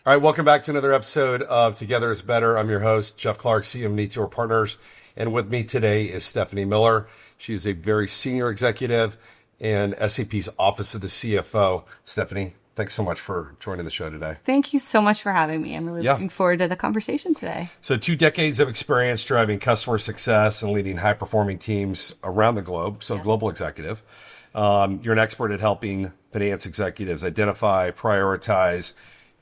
All right, welcome back to another episode of Together is Better. I'm your host, Jeff Clark, CEO of Nitor Partners. And with me today is Stephanie Miller. She is a very senior executive in SAP's Office of the CFO. Stephanie, thanks so much for joining the show today. Thank you so much for having me. I'm really looking forward to the conversation today. So 2 decades of experience driving customer success and leading high-performing teams around the globe. So global executive. You're an expert at helping finance executives identify, prioritize,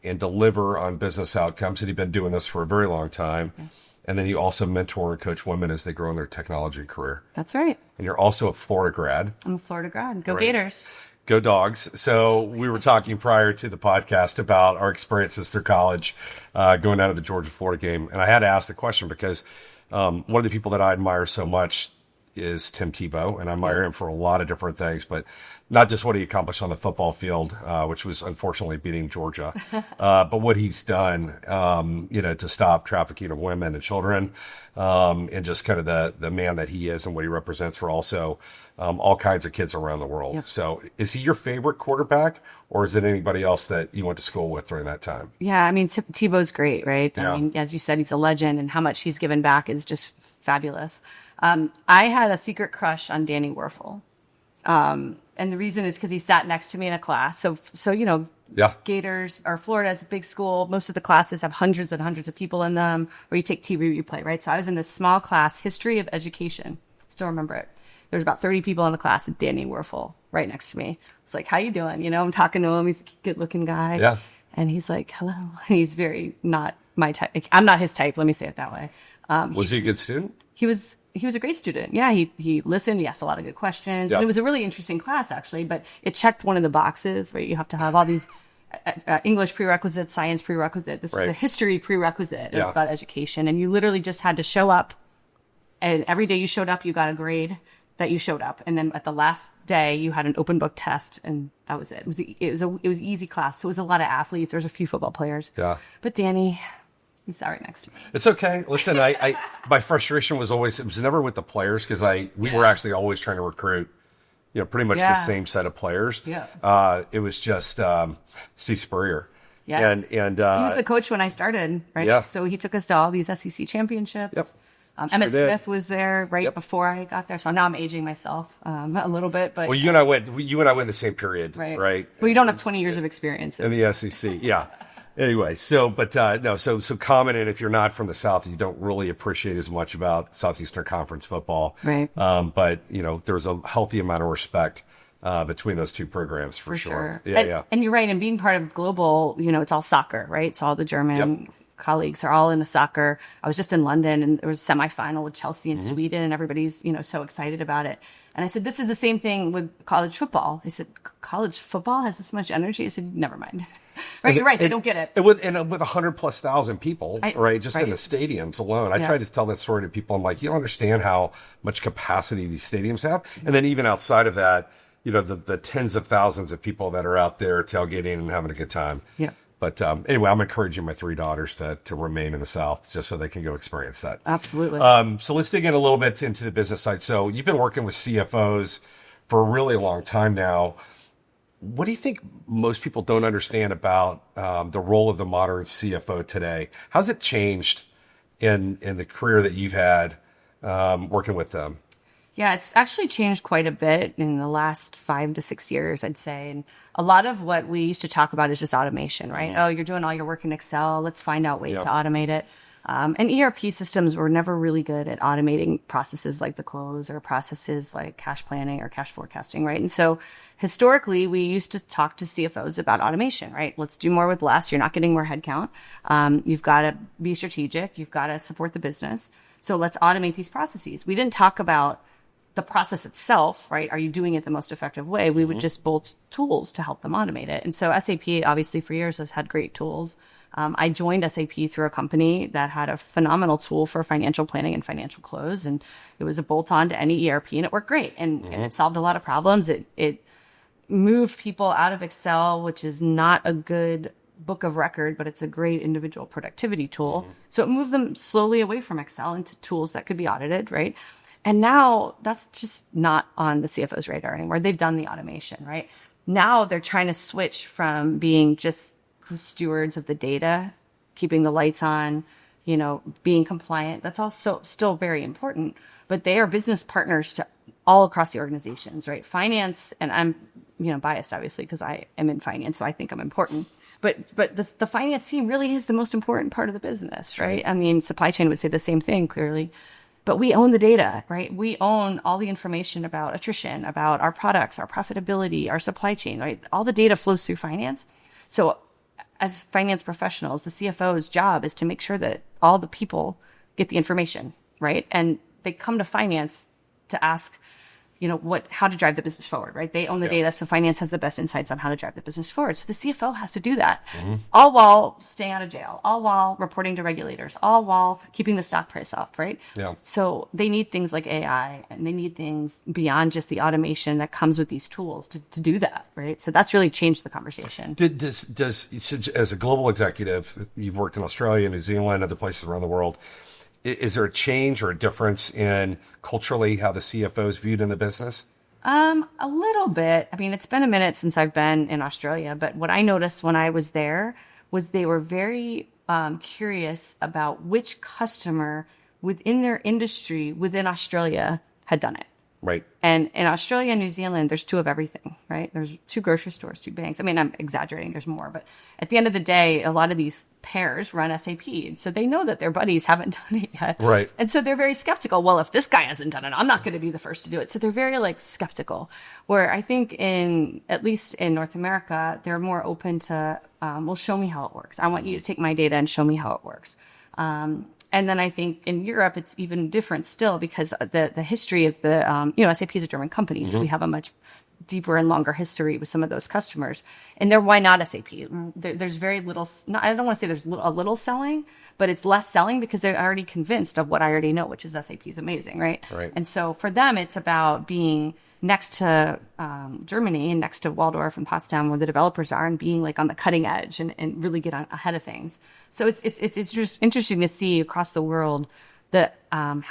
and deliver on business outcomes. And you've been doing this for a very long time. Yes. And then you also mentor and coach women as they grow in their technology career. That's right. And you're also a Florida grad. I'm a Florida grad. Go Right. Gators. Go Dogs. So we were talking prior to the podcast about our experiences through college, going out of the Georgia-Florida game. And I had to ask the question because one of the people that I admire so much is Tim Tebow, and I admire him for a lot of different things, but not just what he accomplished on the football field, which was unfortunately beating Georgia, but what he's done, to stop trafficking of women and children, and just kind of the man that he is and what he represents for also all kinds of kids around the world. Yep. So is he your favorite quarterback, or is it anybody else that you went to school with during that time? Yeah, I mean, Tebow's great, right? Yeah. I mean, as you said, he's a legend, and how much he's given back is just fabulous. I had a secret crush on Danny Werfel. And the reason is because he sat next to me in a class. So Gators or Florida is a big school. Most of the classes have hundreds and hundreds of people in them, where you take TV replay, right? So I was in this small class, history of education. Still remember it. There was about 30 people in the class, and Danny Werfel right next to me. It's like, how you doing? I'm talking to him. He's a good looking guy. Yeah. And he's like, hello. He's very not my type. I'm not his type. Let me say it that way. Was he a good student? He was a great student. Yeah, he listened. He asked a lot of good questions. Yep. And it was a really interesting class, actually, but it checked one of the boxes, right? You have to have all these English prerequisites, science prerequisite. This was a history prerequisite. It was about education. And you literally just had to show up. And every day you showed up, you got a grade that you showed up. And then at the last day, you had an open book test. And that was it. It was an easy class. So it was a lot of athletes. There was a few football players. Yeah. But Danny... He's sat right next to me. It's okay. Listen, I my frustration was never with the players, because we were actually always trying to recruit, pretty much the same set of players. Yeah. It was just Steve Spurrier. Yeah. And he was the coach when I started, right? Yeah. So he took us to all these SEC championships. Yep. Emmett Smith was there before I got there. So now I'm aging myself a little bit, but well, you and I went the same period, right? Well, you don't have 20 years of experience in the SEC. Yeah. Anyway, so common, and if you're not from the South, you don't really appreciate as much about Southeastern Conference football. Right. But there's a healthy amount of respect between those two programs for sure. Yeah. And you're right. And being part of global, it's all soccer, right? So all the German colleagues are all in the soccer. I was just in London, and there was a semifinal with Chelsea and Sweden, and everybody's, so excited about it. And I said, this is the same thing with college football. They said, college football has this much energy? I said, never mind. Right, you're right. They don't get it. With 100,000+ people, right? Just in the stadiums alone. I try to tell that story to people. I'm like, you don't understand how much capacity these stadiums have. And then even outside of that, the tens of thousands of people that are out there tailgating and having a good time. Yeah. But anyway, I'm encouraging my 3 daughters to remain in the South just so they can go experience that. Absolutely. So let's dig in a little bit into the business side. So you've been working with CFOs for a really long time now. What do you think most people don't understand about the role of the modern CFO today? How's it changed in the career that you've had working with them? Yeah, it's actually changed quite a bit in the last 5 to 6 years, I'd say. And a lot of what we used to talk about is just automation, right? Oh, you're doing all your work in Excel. Let's find out ways to automate it. And ERP systems were never really good at automating processes like the close or processes like cash planning or cash forecasting, right? And so historically, we used to talk to CFOs about automation, right? Let's do more with less. You're not getting more headcount. You've got to be strategic. You've got to support the business. So let's automate these processes. We didn't talk about the process itself, right? Are you doing it the most effective way? We would just bolt tools to help them automate it. And so SAP, obviously, for years has had great tools. I joined SAP through a company that had a phenomenal tool for financial planning and financial close. And it was a bolt-on to any ERP, and it worked great. And it solved a lot of problems. It moved people out of Excel, which is not a good book of record, but it's a great individual productivity tool. So it moved them slowly away from Excel into tools that could be audited, right? And now that's just not on the CFO's radar anymore. They've done the automation, right? Now they're trying to switch from being just the stewards of the data, keeping the lights on, being compliant. That's also still very important. But they are business partners to all across the organizations, right? Finance, and I'm, biased obviously because I am in finance, so I think I'm important. But the finance team really is the most important part of the business, right? I mean, supply chain would say the same thing clearly. But we own the data, right? We own all the information about attrition, about our products, our profitability, our supply chain, right? All the data flows through finance. So as finance professionals, the CFO's job is to make sure that all the people get the information, right? And they come to finance to ask, how to drive the business forward, right? They own the data, so finance has the best insights on how to drive the business forward. So the CFO has to do that, all while staying out of jail, all while reporting to regulators, all while keeping the stock price up, right? Yeah. So they need things like AI, and they need things beyond just the automation that comes with these tools to do that, right? So that's really changed the conversation. Does as a global executive, you've worked in Australia, New Zealand, other places around the world. Is there a change or a difference in culturally how the CFO is viewed in the business? A little bit. I mean, it's been a minute since I've been in Australia, but what I noticed when I was there was they were very curious about which customer within their industry within Australia had done it. Right. And in Australia and New Zealand, there's 2 of everything, right? There's 2 grocery stores, 2 banks. I mean, I'm exaggerating. There's more. But at the end of the day, a lot of these pairs run SAP. And so they know that their buddies haven't done it yet. Right. And so they're very skeptical. Well, if this guy hasn't done it, I'm not going to be the first to do it. So they're very skeptical. Where I think at least in North America, they're more open to, well, show me how it works. I want you to take my data and show me how it works. And then I think in Europe, it's even different still because the history of the, SAP is a German company. So we have a much deeper and longer history with some of those customers. And why not SAP? There's very little, I don't want to say there's a little selling, but it's less selling because they're already convinced of what I already know, which is SAP is amazing, right? Right. And so for them, it's about being next to Germany and next to Waldorf and Potsdam where the developers are and being on the cutting edge and really get ahead of things. So it's just interesting to see across the world that how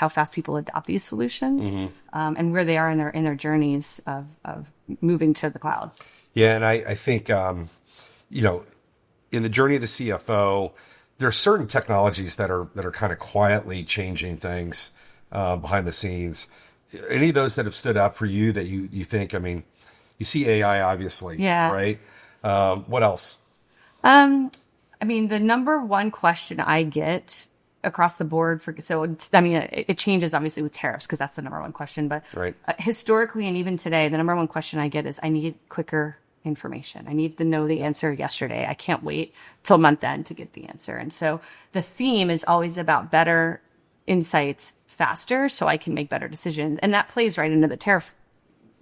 fast people adopt these solutions and where they are in their journeys of moving to the cloud. Yeah, and I think, in the journey of the CFO, there are certain technologies that are kind of quietly changing things behind the scenes. Any of those that have stood out for you that you think, I mean, you see AI obviously, right? What else? I mean, the number one question I get across the board it changes obviously with tariffs because that's the number one question. But historically and even today, the number one question I get is I need quicker information. I need to know the answer yesterday. I can't wait till month end to get the answer. And so the theme is always about better insights faster so I can make better decisions. And that plays right into the tariff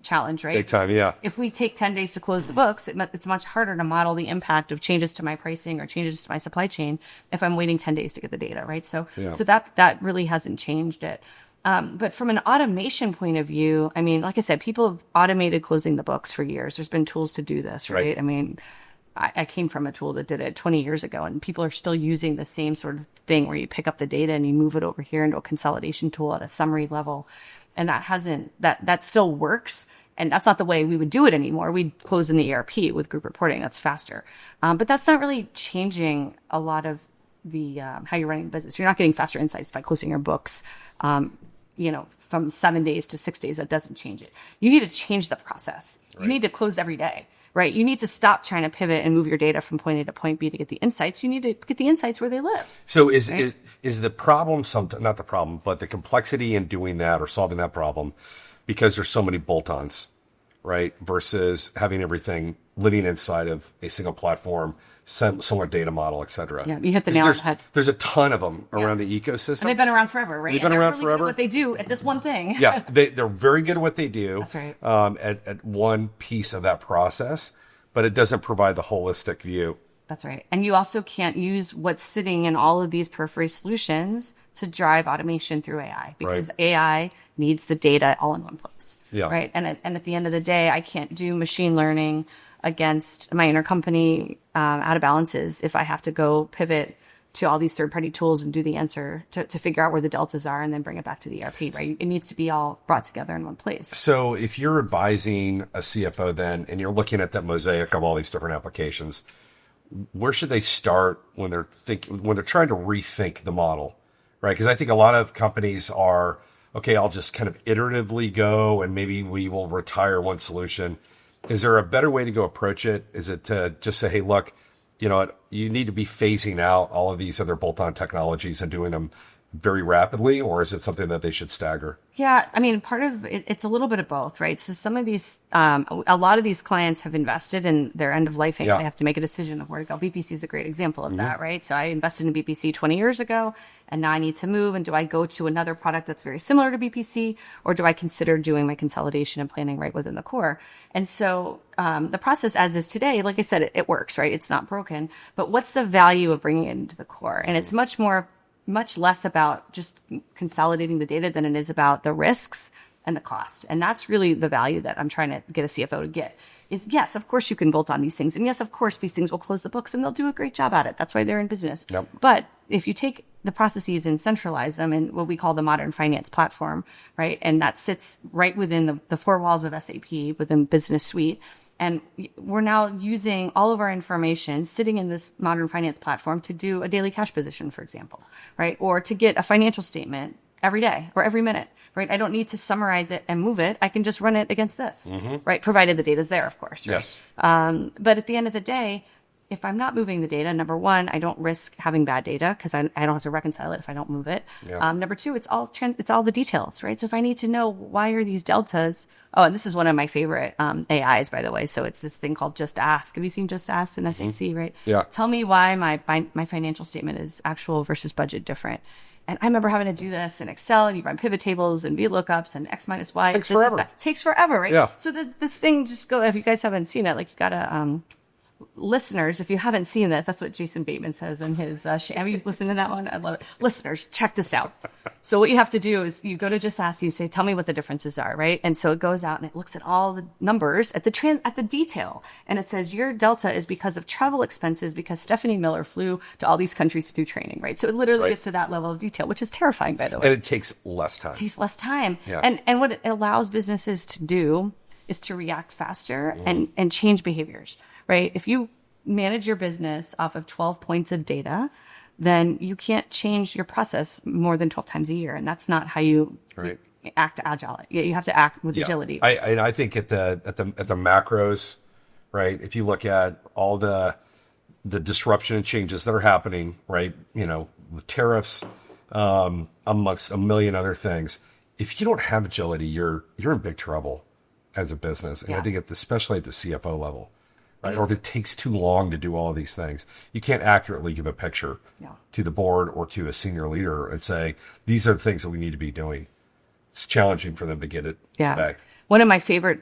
challenge, right? Big time, yeah. If we take 10 days to close the books, it's much harder to model the impact of changes to my pricing or changes to my supply chain if I'm waiting 10 days to get the data, right? So that really hasn't changed it. But from an automation point of view, I mean, like I said, people have automated closing the books for years. There's been tools to do this, right? I mean, I came from a tool that did it 20 years ago, and people are still using the same sort of thing where you pick up the data and you move it over here into a consolidation tool at a summary level. And that still works. And that's not the way we would do it anymore. We'd close in the ERP with group reporting. That's faster. But that's not really changing a lot of the how you're running the business. You're not getting faster insights by closing your books, from 7 days to 6 days. That doesn't change it. You need to change the process. Right. You need to close every day. Right. You need to stop trying to pivot and move your data from point A to point B to get the insights. You need to get the insights where they live. So is the problem not the problem, but the complexity in doing that or solving that problem because there's so many bolt-ons, right? Versus having everything living inside of a single platform, similar data model, et cetera. Yeah, you hit the nail on the head. There's a ton of them around the ecosystem. And they've been around forever, right? They've been around forever. Good at what they do at this one thing. Yeah, they're very good at what they do. That's right. At one piece of that process, but it doesn't provide the holistic view. That's right. And you also can't use what's sitting in all of these periphery solutions to drive automation through AI because AI needs the data all in one place. Yeah. Right. And at the end of the day, I can't do machine learning against my intercompany out of balances if I have to go pivot to all these third-party tools and do the answer to figure out where the deltas are and then bring it back to the ERP, right? It needs to be all brought together in one place. So if you're advising a CFO then, and you're looking at that mosaic of all these different applications, where should they start when they're trying to rethink the model, right? Because I think a lot of companies are, okay, I'll just kind of iteratively go and maybe we will retire one solution. Is there a better way to go approach it? Is it to just say, hey, look, you need to be phasing out all of these other bolt-on technologies and doing them very rapidly, or is it something that they should stagger? Yeah, I mean, part of it, it's a little bit of both, right? So some of these, a lot of these clients have invested in their end of life. They have to make a decision of where to go. BPC is a great example of that, right? So I invested in BPC 20 years ago, and now I need to move. And do I go to another product that's very similar to BPC, or do I consider doing my consolidation and planning right within the core? And so the process as is today, like I said, it works, right? It's not broken. But what's the value of bringing it into the core? And it's much less about just consolidating the data than it is about the risks and the cost. And that's really the value that I'm trying to get a CFO to get is, yes, of course you can bolt on these things. And yes, of course, these things will close the books and they'll do a great job at it. That's why they're in business. Yep. But if you take the processes and centralize them in what we call the modern finance platform, right? And that sits right within the four walls of SAP within Business Suite. And we're now using all of our information sitting in this modern finance platform to do a daily cash position, for example, right? Or to get a financial statement every day or every minute, right? I don't need to summarize it and move it. I can just run it against this, right? Provided the data is there, of course, right? Yes. But at the end of the day, if I'm not moving the data, number one, I don't risk having bad data because I don't have to reconcile it if I don't move it. Yeah. Number two, it's all the details, right? So if I need to know why are these deltas, and this is one of my favorite AIs, by the way. So it's this thing called Just Ask. Have you seen Just Ask in SAC, right? Yeah. Tell me why my financial statement is actual versus budget different. And I remember having to do this in Excel, and you run pivot tables and VLOOKUPs and X minus Y. Takes forever. Takes forever, right? Yeah. So this thing just go. If you guys haven't seen it, like you gotta. Listeners, if you haven't seen this, that's what Jason Bateman says in his, have you listened to that one? I love it. Listeners, check this out. So what you have to do is you go to Just Ask, you say, tell me what the differences are, right? And so it goes out and it looks at all the numbers at the detail. And it says your delta is because of travel expenses because Stephanie Miller flew to all these countries to do training, right? So it literally gets to that level of detail, which is terrifying, by the way. And it takes less time. Yeah. And what it allows businesses to do is to react faster and change behaviors. Right? If you manage your business off of 12 points of data, then you can't change your process more than 12 times a year. And that's not how you act agile. You have to act with agility. I think at the macros, right? If you look at all the disruption and changes that are happening, right? With tariffs, amongst a million other things, if you don't have agility, you're in big trouble as a business. And I think especially at the CFO level. Right? Or if it takes too long to do all of these things, you can't accurately give a picture to the board or to a senior leader and say, these are the things that we need to be doing. It's challenging for them to get it back. One of my favorite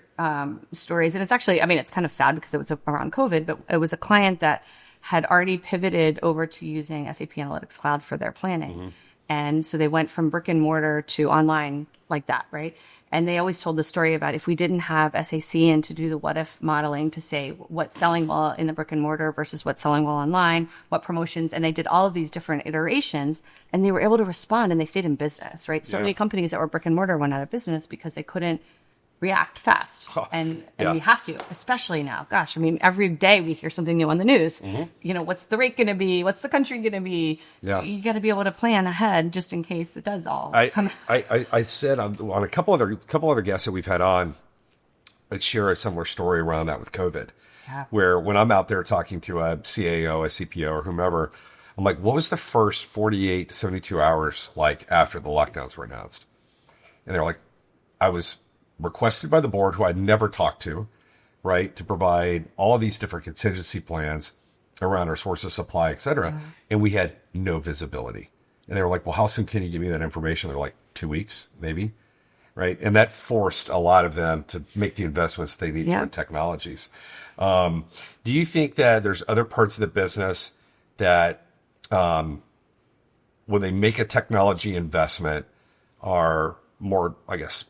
stories, and it's actually, it's kind of sad because it was around COVID, but it was a client that had already pivoted over to using SAP Analytics Cloud for their planning. And so they went from brick and mortar to online like that, right? And they always told the story about if we didn't have SAC and to do the what if modeling to say what's selling well in the brick and mortar versus what's selling well online, what promotions, and they did all of these different iterations and they were able to respond and they stayed in business, right? So many companies that were brick and mortar went out of business because they couldn't react fast. And we have to, especially now. Gosh, every day we hear something new on the news. What's the rate going to be? What's the country going to be? You got to be able to plan ahead just in case it does all come. I said on a couple other guests that we've had on, I'd share a similar story around that with COVID, where when I'm out there talking to a CAO, a CPO, or whomever, I'm like, what was the first 48 to 72 hours like after the lockdowns were announced? And they're like, I was requested by the board, who I'd never talked to, right, to provide all of these different contingency plans around our source of supply, et cetera. And we had no visibility. And they were like, well, how soon can you give me that information? They're like, 2 weeks, maybe, right? And that forced a lot of them to make the investments they need in technologies. Do you think that there's other parts of the business that when they make a technology investment are more, I guess,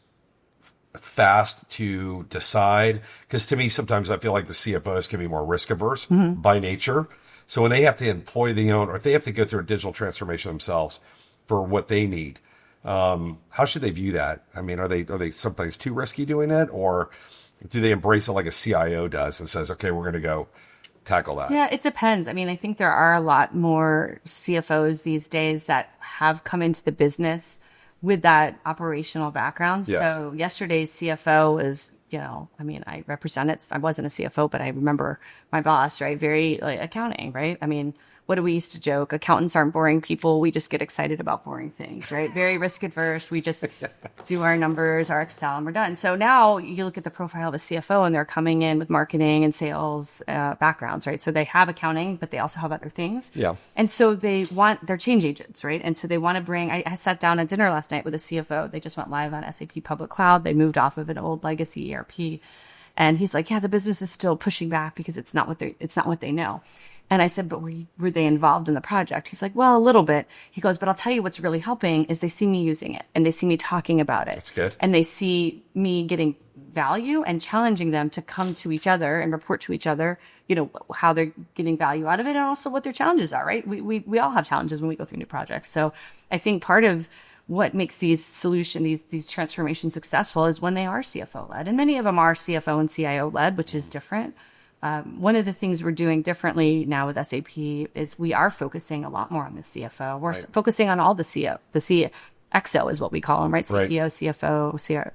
fast to decide? Because to me, sometimes I feel like the CFOs can be more risk averse by nature. So when they have to employ the owner, or if they have to go through a digital transformation themselves for what they need, how should they view that? Are they sometimes too risky doing it, or do they embrace it like a CIO does and says, okay, we're going to go tackle that? Yeah, it depends. I mean, I think there are a lot more CFOs these days that have come into the business with that operational background. Yes. So yesterday's CFO is, I mean, I represent it. I wasn't a CFO, but I remember my boss, right? Very like accounting, right? I mean, what do we used to joke? Accountants aren't boring people. We just get excited about boring things, right? Very risk adverse. We just do our numbers, our Excel, and we're done. So now you look at the profile of a CFO and they're coming in with marketing and sales backgrounds, right? So they have accounting, but they also have other things. Yeah. And so they're change agents, right? And so they want to bring, I sat down at dinner last night with a CFO. They just went live on SAP Public Cloud. They moved off of an old legacy ERP. And he's like, yeah, the business is still pushing back because it's not what they know. And I said, but were they involved in the project? He's like, well, a little bit. He goes, but I'll tell you what's really helping is they see me using it and they see me talking about it. That's good. And they see me getting value and challenging them to come to each other and report to each other, how they're getting value out of it and also what their challenges are, right? We all have challenges when we go through new projects. So I think part of what makes these transformations successful is when they are CFO led. And many of them are CFO and CIO led, which is different. One of the things we're doing differently now with SAP is we are focusing a lot more on the CFO. We're focusing on all the CXO is what we call them, right? CEO, CFO,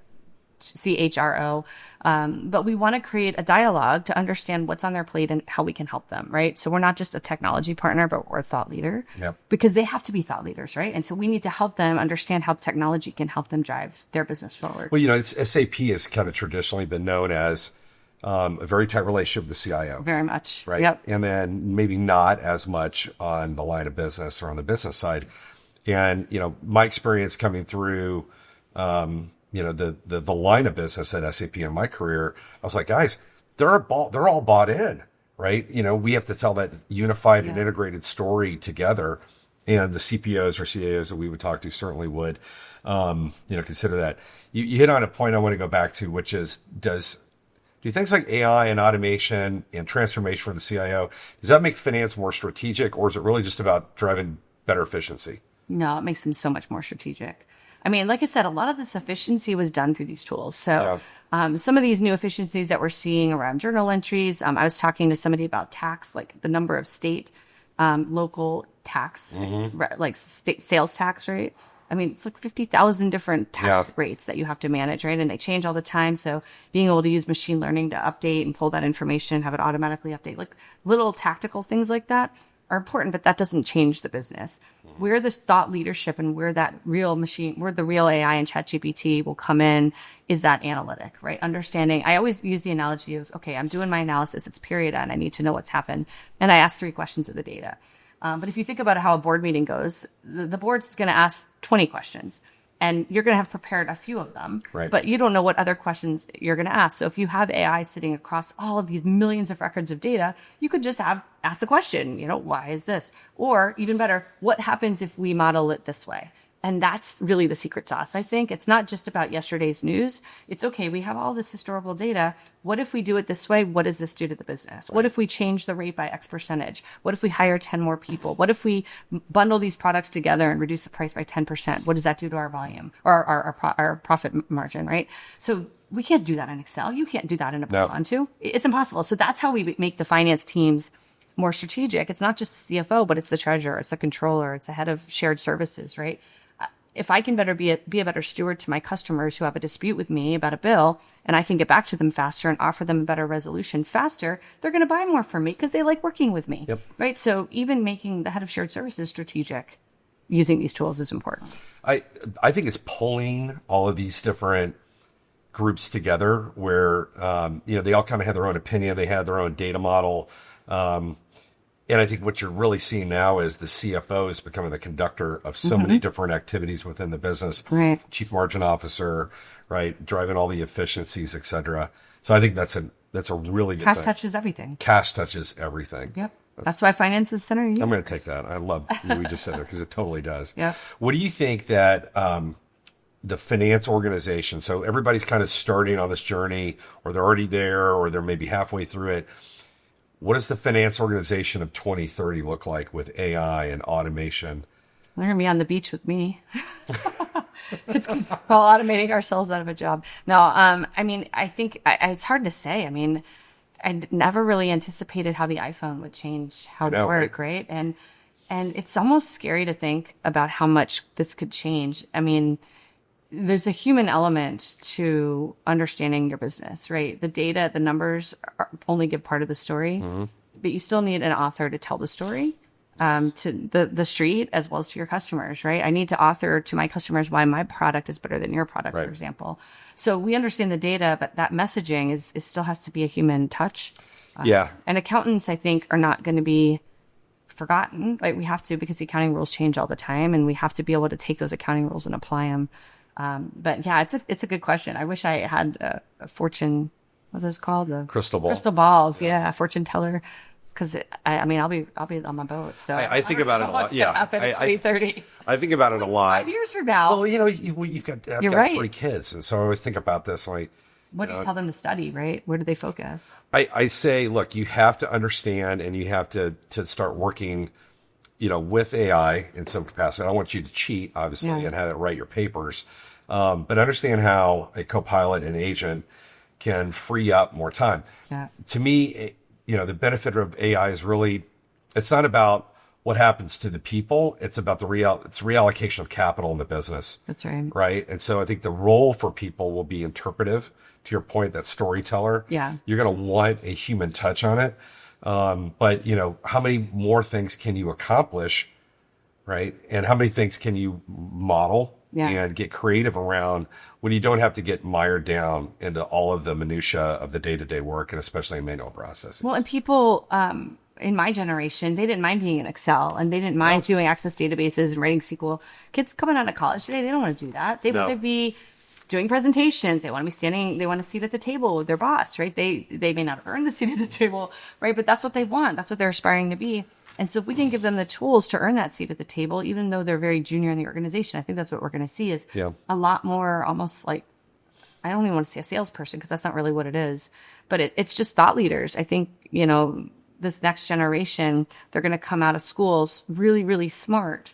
CHRO. But we want to create a dialogue to understand what's on their plate and how we can help them, right? So we're not just a technology partner, but we're a thought leader because they have to be thought leaders, right? And so we need to help them understand how technology can help them drive their business forward. Well, SAP has kind of traditionally been known as a very tight relationship with the CIO. Very much. Right. Yep. And then maybe not as much on the line of business or on the business side. And, my experience coming through, the line of business at SAP in my career, I was like, guys, they're all bought in, right? We have to tell that unified and integrated story together. And the CPOs or CAOs that we would talk to certainly would, consider that. You hit on a point I want to go back to, which is, do things like AI and automation and transformation for the CIO, does that make finance more strategic, or is it really just about driving better efficiency? No, it makes them so much more strategic. I mean, like I said, a lot of this efficiency was done through these tools. So some of these new efficiencies that we're seeing around journal entries, I was talking to somebody about tax, like the number of state, local tax, like state sales tax rate. I mean, it's like 50,000 different tax rates that you have to manage, right? And they change all the time. So being able to use machine learning to update and pull that information, have it automatically update, like little tactical things like that are important, but that doesn't change the business. Where this thought leadership and where the real AI and ChatGPT will come in is that analytic, right? Understanding. I always use the analogy of, okay, I'm doing my analysis, it's period end, I need to know what's happened. And I ask 3 questions of the data. But if you think about how a board meeting goes, the board's going to ask 20 questions and you're going to have prepared a few of them, but you don't know what other questions you're going to ask. So if you have AI sitting across all of these millions of records of data, you could just ask the question, why is this? Or even better, what happens if we model it this way? And that's really the secret sauce, I think. It's not just about yesterday's news. It's okay, we have all this historical data. What if we do it this way? What does this do to the business? What if we change the rate by X percentage? What if we hire 10 more people? What if we bundle these products together and reduce the price by 10%? What does that do to our volume or our profit margin, right? So we can't do that in Excel. You can't do that in a bolt-on too. It's impossible. So that's how we make the finance teams more strategic. It's not just the CFO, but it's the treasurer, it's the controller, it's the head of shared services, right? If I can be a better steward to my customers who have a dispute with me about a bill, and I can get back to them faster and offer them a better resolution faster, they're going to buy more from me because they like working with me, right? So even making the head of shared services strategic using these tools is important. I think it's pulling all of these different groups together where, they all kind of had their own opinion. They had their own data model. And I think what you're really seeing now is the CFO is becoming the conductor of so many different activities within the business. Right. Chief margin officer, right, driving all the efficiencies, et cetera. So I think that's a really good Cash thing. touches everything. Cash touches everything. Yep. That's why finance is center. I'm going to take that. I love what we just said there because it totally does. Yeah. What do you think that the finance organization, so everybody's kind of starting on this journey, or they're already there, or they're maybe halfway through it. What does the finance organization of 2030 look like with AI and automation? They're going to be on the beach with me. It's while automating ourselves out of a job. No, I mean, I think it's hard to say. I mean, I never really anticipated how the iPhone would change how to work, right? And it's almost scary to think about how much this could change. I mean, there's a human element to understanding your business, right? The data, the numbers only give part of the story, but you still need an author to tell the story to the street as well as to your customers, right? I need to author to my customers why my product is better than your product, for example. So we understand the data, but that messaging is still has to be a human touch. And accountants, I think, are not going to be forgotten. Like we have to, because the accounting rules change all the time, and we have to be able to take those accounting rules and apply them. But yeah, it's a good question. I wish I had a fortune, what is it called? The crystal ball. Crystal balls, yeah, fortune teller. Because I mean, I'll be on my boat. So I think about it a lot. Yeah, happen at 3:30. I think about it a lot. 5 years from now. Well, you've got I've got 3 kids, and so I always think about this. Like, what do you tell them to study? Right? Where do they focus? I say, look, you have to understand, and you have to start working, with AI in some capacity. I don't want you to cheat, obviously, and have it write your papers, but understand how a copilot and agent can free up more time. Yeah. To me, the benefit of AI is really, it's not about what happens to the people. It's about it's reallocation of capital in the business. That's right. Right. And so I think the role for people will be interpretive. To your point, that storyteller. Yeah. You're going to want a human touch on it. But how many more things can you accomplish? Right. And how many things can you model and get creative around when you don't have to get mired down into all of the minutia of the day-to-day work, and especially in manual processing? Well, and people in my generation, they didn't mind being in Excel, and they didn't mind doing access databases and writing SQL. Kids coming out of college today, they don't want to do that. They want to be doing presentations. They want to be standing. They want a seat at the table with their boss, right? They may not have earned the seat at the table, right? But that's what they want. That's what they're aspiring to be. And so if we can give them the tools to earn that seat at the table, even though they're very junior in the organization, I think that's what we're going to see is a lot more almost like, I don't even want to say a salesperson because that's not really what it is, but it's just thought leaders. I think, this next generation, they're going to come out of schools really, really smart.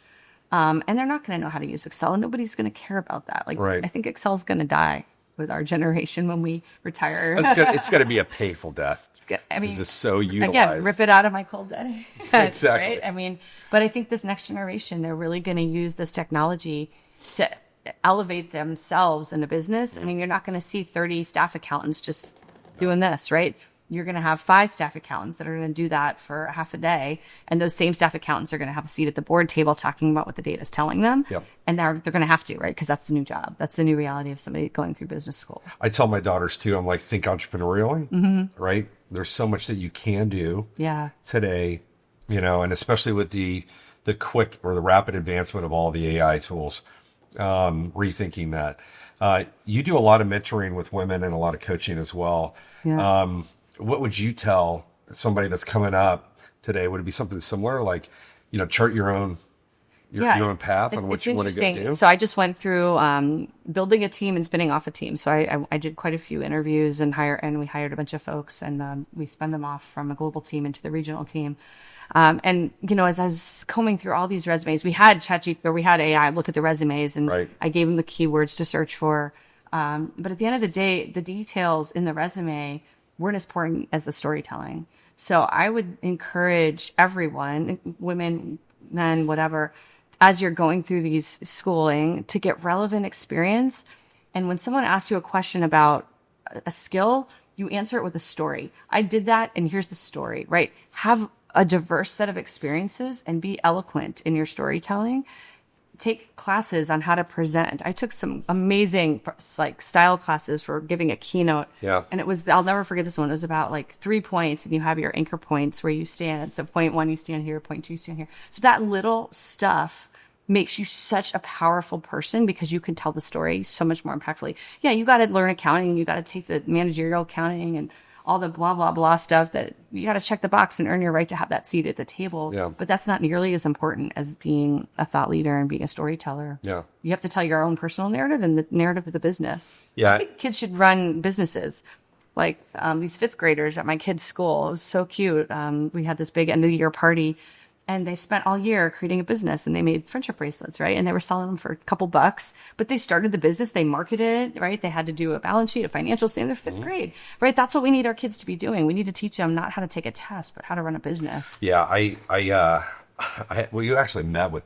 And they're not going to know how to use Excel, and nobody's going to care about that. I think Excel is going to die with our generation when we retire. It's going to be a painful death. I mean, this is so utilized. Again, rip it out of my cold dead. Exactly. Right? I mean, but I think this next generation, they're really going to use this technology to elevate themselves in a business. I mean, you're not going to see 30 staff accountants just doing this, right? You're going to have 5 staff accountants that are going to do that for half a day. And those same staff accountants are going to have a seat at the board table talking about what the data is telling them. Yep. And they're going to have to, right? Because that's the new job. That's the new reality of somebody going through business school. I tell my daughters too, I'm like, think entrepreneurially, right? There's so much that you can do today, and especially with the quick or the rapid advancement of all the AI tools, rethinking that. You do a lot of mentoring with women and a lot of coaching as well. Yeah. What would you tell somebody that's coming up today? Would it be something similar, like, chart your own path on what you want to go do? So I just went through building a team and spinning off a team. So I did quite a few interviews and we hired a bunch of folks, and we spun them off from a global team into the regional team. And as I was combing through all these resumes, we had ChatGPT, or we had AI look at the resumes, and I gave them the keywords to search for. But at the end of the day, the details in the resume weren't as important as the storytelling. So I would encourage everyone, women, men, whatever, as you're going through these schooling, to get relevant experience. And when someone asks you a question about a skill, you answer it with a story. I did that, and here's the story, right? Have a diverse set of experiences and be eloquent in your storytelling. Take classes on how to present. I took some amazing style classes for giving a keynote. Yeah. And I'll never forget this one. It was about 3 points, and you have your anchor points where you stand. So point 1, you stand here. Point 2, you stand here. So that little stuff makes you such a powerful person because you can tell the story so much more impactfully. Yeah, you got to learn accounting. You got to take the managerial accounting and all the blah, blah, blah stuff that you got to check the box and earn your right to have that seat at the table. Yeah. But that's not nearly as important as being a thought leader and being a storyteller. Yeah. You have to tell your own personal narrative and the narrative of the business. Yeah. I think kids should run businesses. Like these 5th graders at my kid's school. It was so cute. We had this big end of the year party, and they spent all year creating a business, and they made friendship bracelets, right? And they were selling them for a couple bucks, but they started the business, they marketed it, right? They had to do a balance sheet, a financial statement, they're 5th grade, right? That's what we need our kids to be doing. We need to teach them not how to take a test, but how to run a business. Yeah. We actually met with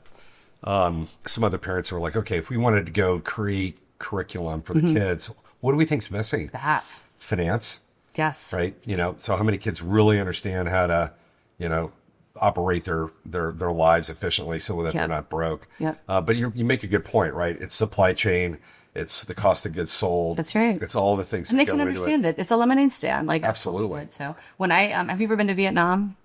some other parents who were like, okay, if we wanted to go create curriculum for the kids, what do we think's missing? That. Finance. Yes. Right. So how many kids really understand how to, operate their lives efficiently so that they're not broke. Yep. But you make a good point, right? It's supply chain. It's the cost of goods sold. That's right. It's all the things. And they can understand it. It's a lemonade stand. Like absolutely. So when have you ever been to Vietnam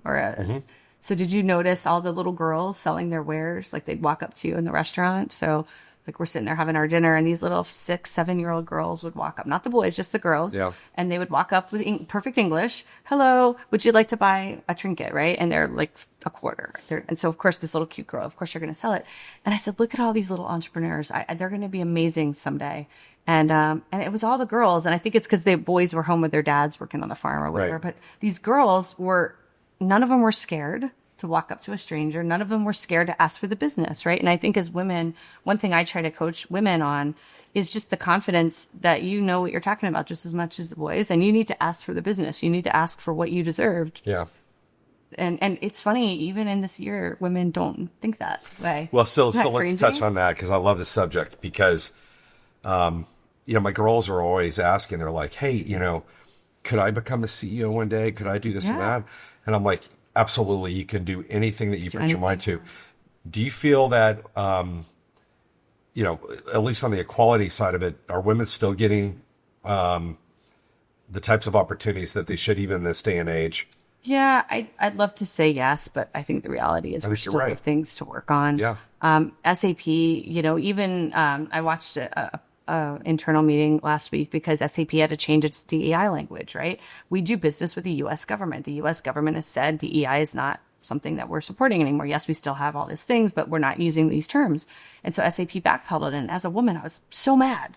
So did you notice all the little girls selling their wares? Like they'd walk up to you in the restaurant. So like we're sitting there having our dinner, and these little 6, 7-year-old girls would walk up, not the boys, just the girls. Yeah. And they would walk up with perfect English. Hello, would you like to buy a trinket? Right. And they're like a quarter. And so of course this little cute girl, of course you're going to sell it. And I said, look at all these little entrepreneurs. They're going to be amazing someday. And it was all the girls. And I think it's because the boys were home with their dads working on the farm or whatever. Right. But these girls none of them were scared to walk up to a stranger. None of them were scared to ask for the business, right? And I think as women, one thing I try to coach women on is just the confidence that you know what you're talking about just as much as the boys, and you need to ask for the business. You need to ask for what you deserved. Yeah. And it's funny, even in this year, women don't think that way. Well, so let's touch on that, because I love this subject, because, my girls are always asking, they're like, hey, could I become a CEO one day? Could I do this and that? And I'm like, absolutely, you can do anything that you put your mind to. Do you feel that, at least on the equality side of it, are women still getting the types of opportunities that they should, even in this day and age? Yeah, I'd love to say yes, but I think the reality is we still have things to work on. Yeah. SAP, I watched a internal meeting last week because SAP had to change its DEI language, right? We do business with the U.S. government. The U.S. government has said DEI is not something that we're supporting anymore. Yes, we still have all these things, but we're not using these terms. And so SAP backpedaled. And as a woman, I was so mad.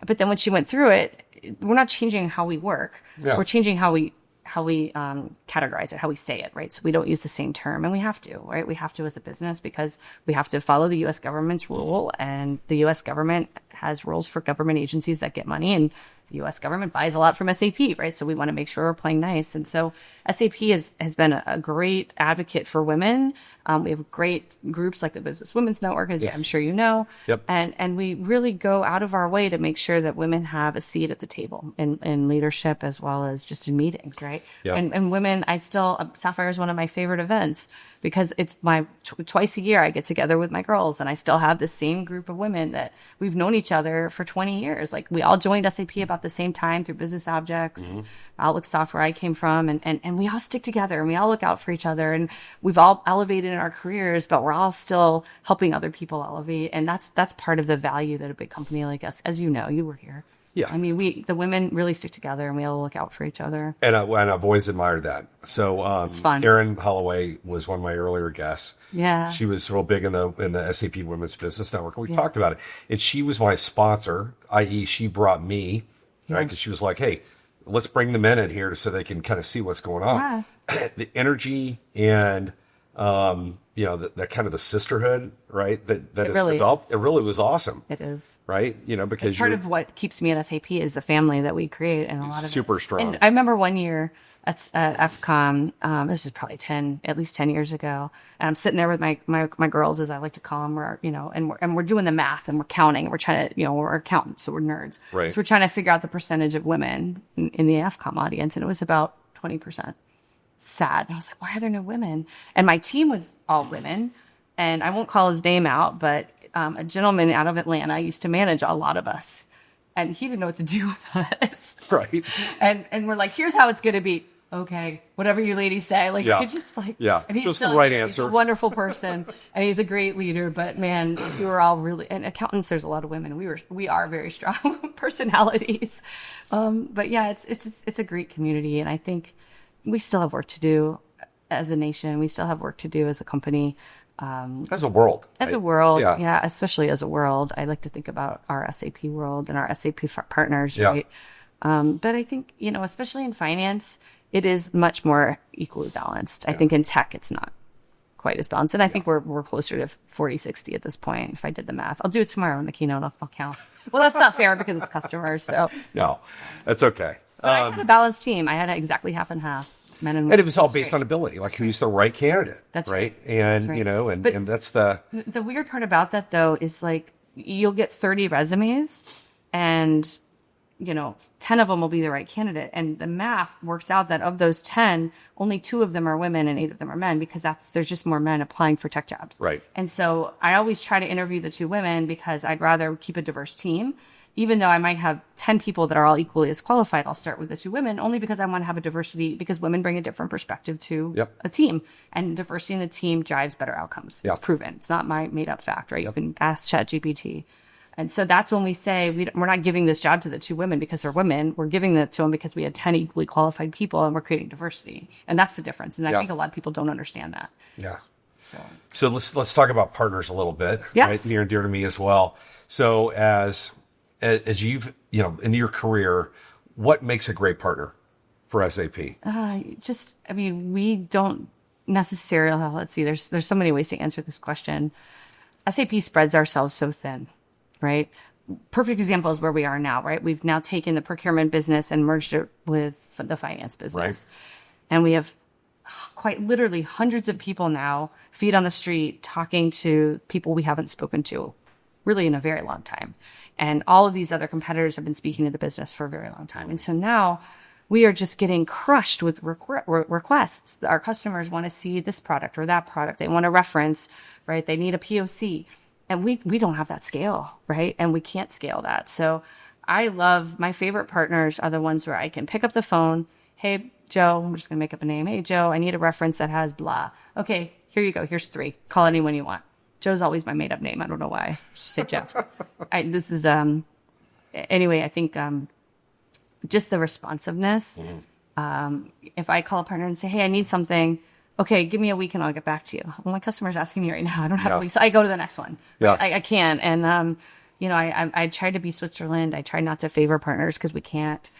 But then when she went through it, we're not changing how we work. Yeah. We're changing how we categorize it, how we say it, right? So we don't use the same term, and we have to, right? We have to as a business, because we have to follow the U.S. government's rule, and the U.S. government has rules for government agencies that get money, and the U.S. government buys a lot from SAP, right? So we want to make sure we're playing nice. And so SAP has been a great advocate for women. We have great groups like the Business Women's Network, as I'm sure you know. Yep. And we really go out of our way to make sure that women have a seat at the table in leadership as well as just in meetings, right? Yep. And women, Sapphire is one of my favorite events because it's my twice a year I get together with my girls, and I still have the same group of women that we've known each other for 20 years. Like we all joined SAP about the same time through Business Objects, Outlook Software I came from, and we all stick together and we all look out for each other, and we've all elevated in our careers, but we're all still helping other people elevate. And that's part of the value that a big company like us, as you know, you were here. Yeah. I mean, the women really stick together and we all look out for each other. And I've always admired that. So, it's fun. Erin Holloway was one of my earlier guests. Yeah. She was real big in the SAP Women's Business Network. We talked about it. And she was my sponsor, i.e. she brought me, right? Because she was like, hey, let's bring the men in here so they can kind of see what's going on. Yeah. The energy and, that kind of the sisterhood, right? That is developed. It really was awesome. It is. Right? Because part of what keeps me at SAP is the family that we create, and a lot of super strong. And I remember one year at FCOM, this is probably at least 10 years ago, and I'm sitting there with my girls, as I like to call them, we're doing the math and we're counting, and we're trying to, we're accountants, so we're nerds. Right. So we're trying to figure out the percentage of women in the FCOM audience, and it was about 20%. Sad. And I was like, why are there no women? And my team was all women, and I won't call his name out, but a gentleman out of Atlanta used to manage a lot of us, and he didn't know what to do with us. Right. And we're like, here's how it's going to be. Okay, whatever you ladies say. Like, you're just like, and he's just the right answer. He's a wonderful person, and he's a great leader. But man, we were all really, and accountants, there's a lot of women. We are very strong personalities. But yeah, it's a great community, and I think we still have work to do as a nation. We still have work to do as a company. As a world. As a world, yeah, especially as a world. I like to think about our SAP world and our SAP partners, right? But I think, especially in finance, it is much more equally balanced. I think in tech, it's not. quite as balanced. And I think we're closer to 40-60 at this point, if I did the math. I'll do it tomorrow in the keynote. I'll count. Well, that's not fair because it's customers. So No, that's okay. but I had a balanced team. I had exactly half and half. Men and And it was all based on ability, like who's the right candidate. That's right. right. And, That's right. and that's the weird part about that, though, is like you'll get 30 resumes and, 10 of them will be the right candidate. And the math works out that of those 10, only 2 of them are women and 8 of them are men because there's just more men applying for tech jobs. Right. And so I always try to interview the 2 women because I'd rather keep a diverse team. Even though I might have 10 people that are all equally as qualified, I'll start with the 2 women only because I want to have a diversity because women bring a different perspective to a team, and diversity in the team drives better outcomes. It's proven. It's not my made up fact, right? You can ask ChatGPT. And so that's when we say we're not giving this job to the 2 women because they're women. We're giving it to them because we had 10 equally qualified people and we're creating diversity. And that's the difference. And I think a lot of people don't understand that. Yeah. So let's talk about partners a little bit. Yes. Right? Near and dear to me as well. So as you've, in your career, what makes a great partner for SAP? We don't necessarily, let's see, there's so many ways to answer this question. SAP spreads ourselves so thin, right? Perfect example is where we are now, right? We've now taken the procurement business and merged it with the finance business. Right. And we have quite literally hundreds of people now, feet on the street, talking to people we haven't spoken to really in a very long time. And all of these other competitors have been speaking to the business for a very long time. And so now we are just getting crushed with requests. Our customers want to see this product or that product. They want a reference, right? They need a POC. And we don't have that scale, right? And we can't scale that. So I love my favorite partners are the ones where I can pick up the phone. Hey, Joe, I'm just going to make up a name. Hey, Joe, I need a reference that has blah. Okay, here you go. Here's 3. Call anyone you want. Joe's always my made up name. I don't know why. Just say Jeff. Anyway, I think just the responsiveness. If I call a partner and say, hey, I need something. Okay, give me a week and I'll get back to you. Well, my customer's asking me right now. I don't have a week. So I go to the next one. Yeah. I can. And, I try to be Switzerland. I try not to favor partners because we can't.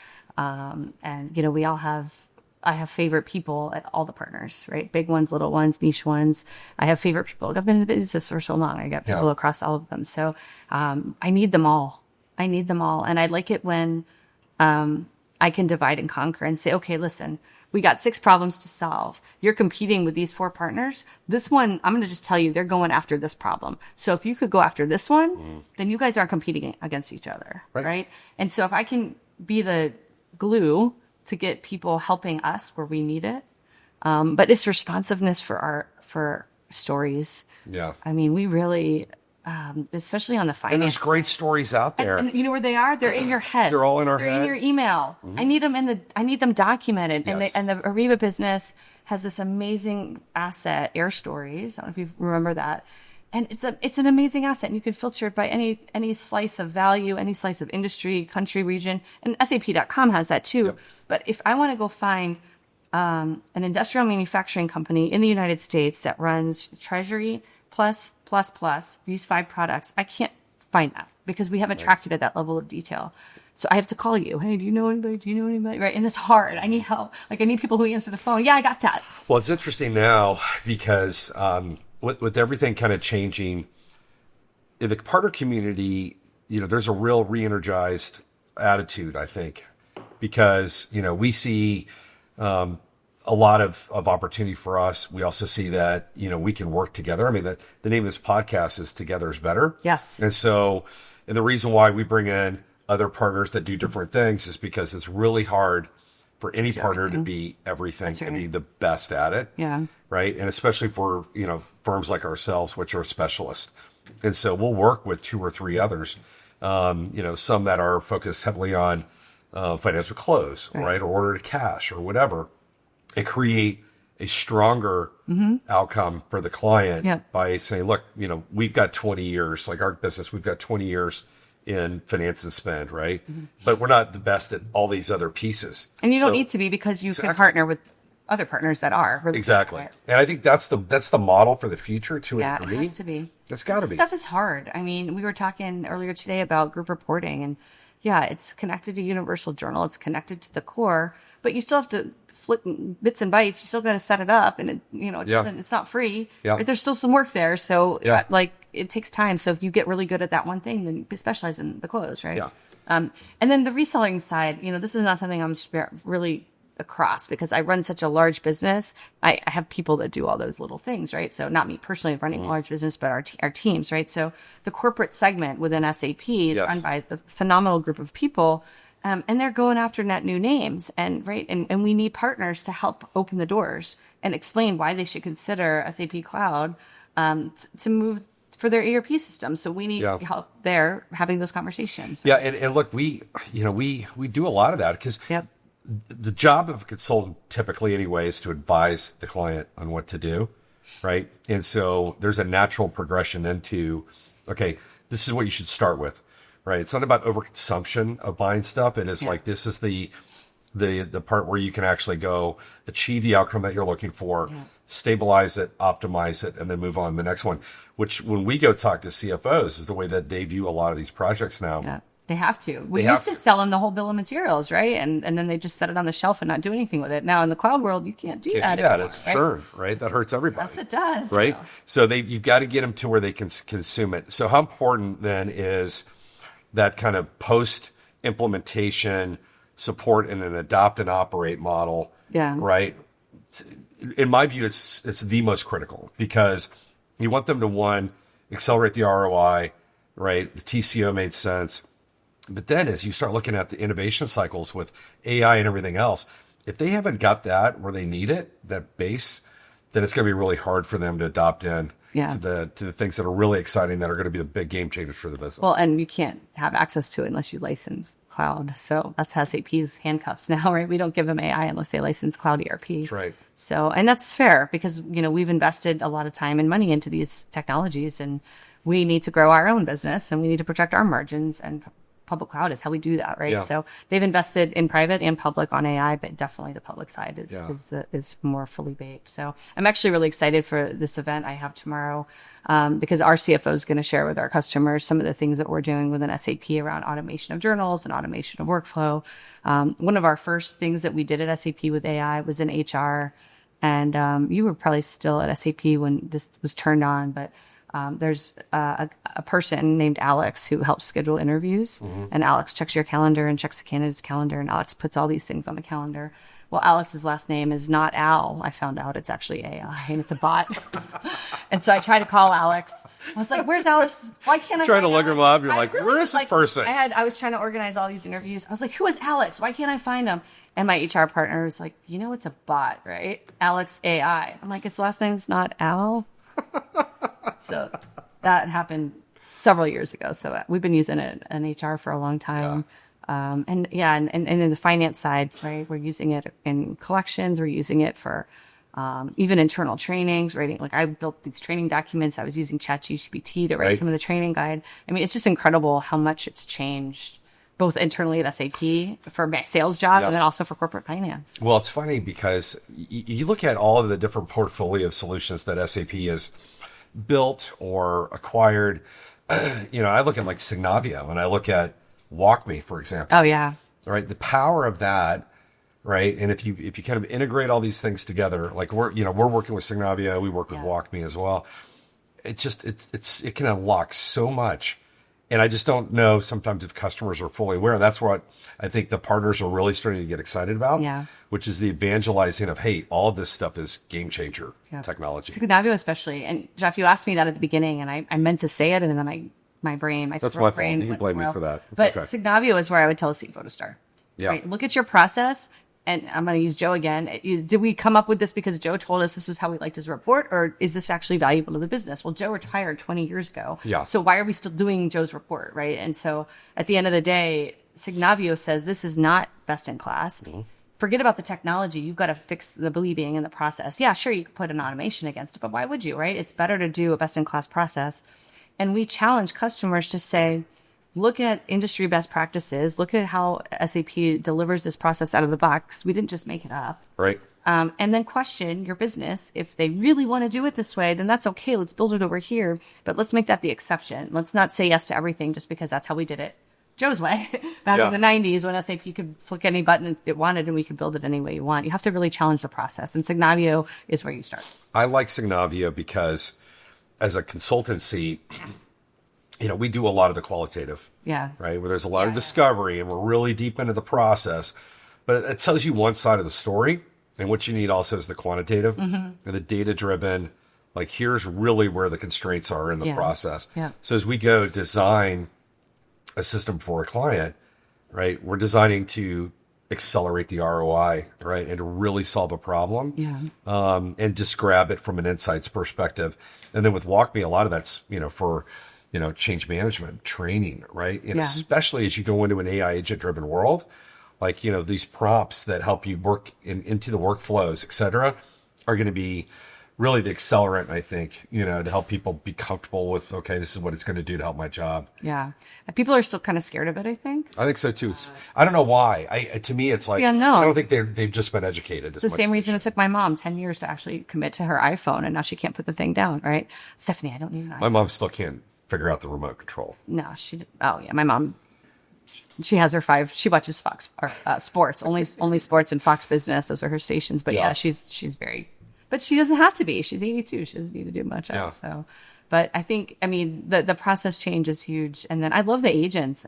I have favorite people at all the partners, right? Big ones, little ones, niche ones. I have favorite people. I've been in the business for so long. I got people across all of them. So I need them all. And I like it when I can divide and conquer and say, okay, listen, we got 6 problems to solve. You're competing with these 4 partners. This one, I'm going to just tell you, they're going after this problem. So if you could go after this one, then you guys aren't competing against each other, right? And so if I can be the glue to get people helping us where we need it. But it's responsiveness for stories. Yeah. I mean, we really, especially on the finance. And there's great stories out there. And you know where they are? They're in your head. They're all in our head. They're in your email. I need them documented. Yes. And the Ariba business has this amazing asset, Air Stories. I don't know if you remember that. And it's an amazing asset, and you can filter it by any slice of value, any slice of industry, country, region, and SAP.com has that too. Yep. But if I want to go find an industrial manufacturing company in the United States that runs Treasury plus these 5 products, I can't find that because we haven't tracked it at that level of detail. So I have to call you. Hey, do you know anybody? Right? And it's hard. I need help. Like I need people who answer the phone. Yeah, I got that. Well, it's interesting now because with everything kind of changing in the partner community, there's a real re-energized attitude, I think, because, we see a lot of opportunity for us. We also see that, we can work together. I mean, the name of this podcast is Together is Better. Yes. And the reason why we bring in other partners that do different things is because it's really hard for any partner to be everything and be the best at it. Yeah. Right. And especially for, firms like ourselves, which are specialists. And so we'll work with 2 or 3 others, some that are focused heavily on financial close, right? Or order to cash or whatever, and create a stronger outcome for the client by saying, look, we've got 20 years, like our business, we've got 20 years in finance and spend, right? But we're not the best at all these other pieces. And you don't need to be because you can partner with other partners that are. Really exactly. And I think that's the model for the future to a degree. Yeah, it has to be. It's got to be. Stuff is hard. I mean, we were talking earlier today about group reporting and it's connected to Universal Journal. It's connected to the core, but you still have to flip bits and bytes. You still got to set it up, and it's not free. Yeah. Right? There's still some work there. So Yeah. it takes time. So if you get really good at that one thing, then you specialize in the close, right? Yeah. And then the reselling side, this is not something I'm really across because I run such a large business. I have people that do all those little things, right? So not me personally running a large business, but our teams, right? So the corporate segment within SAP is run by a phenomenal group of people. And they're going after net new names and we need partners to help open the doors and explain why they should consider SAP Cloud to move for their ERP system. So we need help there having those conversations. Yeah. And look, we do a lot of that because the job of a consultant typically anyway is to advise the client on what to do. Right. And so there's a natural progression into, okay, this is what you should start with. Right. It's not about overconsumption of buying stuff. It is like, this is the part where you can actually go achieve the outcome that you're looking for, stabilize it, optimize it, and then move on to the next one, which when we go talk to CFOs is the way that they view a lot of these projects now. Yeah. They have to. We used to sell them the whole bill of materials, right? And then they just set it on the shelf and not do anything with it. Now in the cloud world, you can't do that anymore. It's churn, right? That hurts everybody. Yes, it does. Right? So you've got to get them to where they can consume it. So how important then is that kind of post-implementation support in an adopt and operate model? Yeah. Right? In my view, it's the most critical because you want them to, one, accelerate the ROI, right? The TCO made sense. But then as you start looking at the innovation cycles with AI and everything else, if they haven't got that where they need it, that base, then it's going to be really hard for them to adopt in to the things that are really exciting that are going to be the big game changers for the business. Well, and you can't have access to it unless you license cloud. So that's SAP's handcuffs now, right? We don't give them AI unless they license cloud ERP. That's right. So, and that's fair because, we've invested a lot of time and money into these technologies and we need to grow our own business and we need to protect our margins, and public cloud is how we do that, right? Yeah. So they've invested in private and public on AI, but definitely the public side is more fully baked. So I'm actually really excited for this event I have tomorrow because our CFO is going to share with our customers some of the things that we're doing within SAP around automation of journals and automation of workflow. One of our first things that we did at SAP with AI was in HR, and you were probably still at SAP when this was turned on, but there's a person named Alex who helps schedule interviews, and Alex checks your calendar and checks the candidate's calendar, and Alex puts all these things on the calendar. Well, Alex's last name is not Al. I found out it's actually AI, and it's a bot. And so I tried to call Alex. I was like, "Where's Alex? Why can't I?" Trying to look Alex? him up. You're like, really "Where is this person?" I was trying to organize all these interviews. I was like, "Who is Alex? Why can't I find him?" And my HR partner was like, "It's a bot, right? Alex AI." I'm like, "His last name's not Al." So that happened several years ago. So we've been using it in HR for a long time. And in the finance side, right, we're using it in collections. We're using it for even internal trainings, writing. Like I built these training documents. I was using ChatGPT to write some of the training guide. I mean, it's just incredible how much it's changed, both internally at SAP for my sales job and then also for corporate finance. Well, it's funny because you look at all of the different portfolio of solutions that SAP has built or acquired. I look at like Signavio and I look at WalkMe, for example. Oh yeah. Right. The power of that. Right. And if you kind of integrate all these things together, like we're working with Signavio, we work with WalkMe as well. It can unlock so much. And I just don't know sometimes if customers are fully aware. That's what I think the partners are really starting to get excited about, which is the evangelizing of, hey, all of this stuff is game changer technology. Signavio especially. And Jeff, you asked me that at the beginning, and I meant to say it, and then my brain, That's my fault. You can blame me for that. But Signavio is where I would tell a CFO to start. Yeah. Right? Look at your process. And I'm going to use Joe again. Did we come up with this because Joe told us this was how we liked his report, or is this actually valuable to the business? Well, Joe retired 20 years ago. Yeah. So why are we still doing Joe's report, right? And so at the end of the day, Signavio says this is not best in class. Mm-hmm. Forget about the technology. You've got to fix the believing in the process. Yeah, sure, you could put an automation against it, but why would you, right? It's better to do a best in class process. And we challenge customers to say, look at industry best practices. Look at how SAP delivers this process out of the box. We didn't just make it up. Right. And then question your business. If they really want to do it this way, then that's okay. Let's build it over here. But let's make that the exception. Let's not say yes to everything just because that's how we did it Joe's way back in the 90s when SAP could flick any button it wanted and we could build it any way you want. You have to really challenge the process. And Signavio is where you start. I like Signavio because as a consultancy, we do a lot of the qualitative, right? Where there's a lot of discovery and we're really deep into the process, but it tells you one side of the story. And what you need also is the quantitative and the data driven, like here's really where the constraints are in the process. Yeah. So as we go design a system for a client, right, we're designing to accelerate the ROI, right, and to really solve a problem, and just grab it from an insights perspective. And then with WalkMe, a lot of that's for change management, training, right, and especially as you go into an AI agent driven world, like these prompts that help you work into the workflows, et cetera, are going to be really the accelerant, I think, to help people be comfortable with, okay, this is what it's going to do to help my job. Yeah. And people are still kind of scared of it, I think. I think so too. I don't know why. To me, it's like, I don't think they've just been educated. It's the same reason it took my mom 10 years to actually commit to her iPhone, and now she can't put the thing down, right? Stephanie, I don't need an iPhone. My mom still can't figure out the remote control. No, my mom, she has her she watches Fox, sports, only sports and Fox Business. Those are her stations. But she's very, but she doesn't have to be. She's 82. She doesn't need to do much else. So, but I think, the process change is huge. And then I love the agents.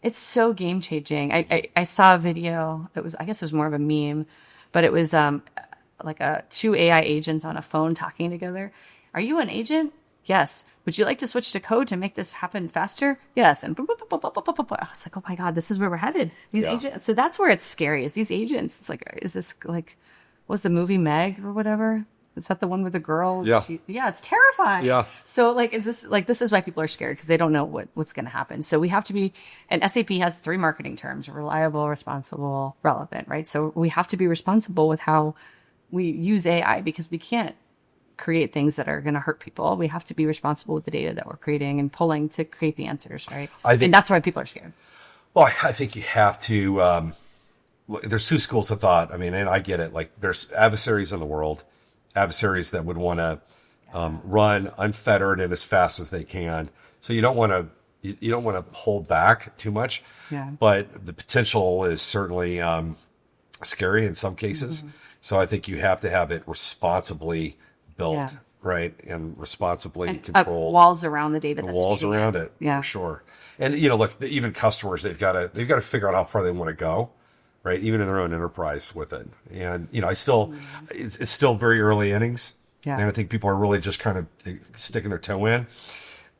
It's so game changing. I saw a video. I guess it was more of a meme, but it was like two AI agents on a phone talking together. Are you an agent? Yes. Would you like to switch to code to make this happen faster? Yes. And I was like, oh my God, this is where we're headed. These agents. So that's where it's scary, is these agents. It's like, is this like, what's the movie Meg or whatever? Is that the one with the girl? Yeah. It's terrifying. Yeah. So this is why people are scared, because they don't know what's going to happen. So we have to be, and SAP has 3 marketing terms: reliable, responsible, relevant, right? So we have to be responsible with how we use AI, because we can't create things that are going to hurt people. We have to be responsible with the data that we're creating and pulling to create the answers, right? And that's why people are scared. Well, I think you have to, there's 2 schools of thought. And I get it. Like there's adversaries in the world, adversaries that would want to run unfettered and as fast as they can. So you don't want to hold back too much. Yeah. But the potential is certainly scary in some cases. So I think you have to have it responsibly built, right, and responsibly controlled. Walls around the data. Walls around it, for sure. And look, even customers, they've got to figure out how far they want to go, right? Even in their own enterprise with it. And it's still very early innings, and I think people are really just kind of sticking their toe in.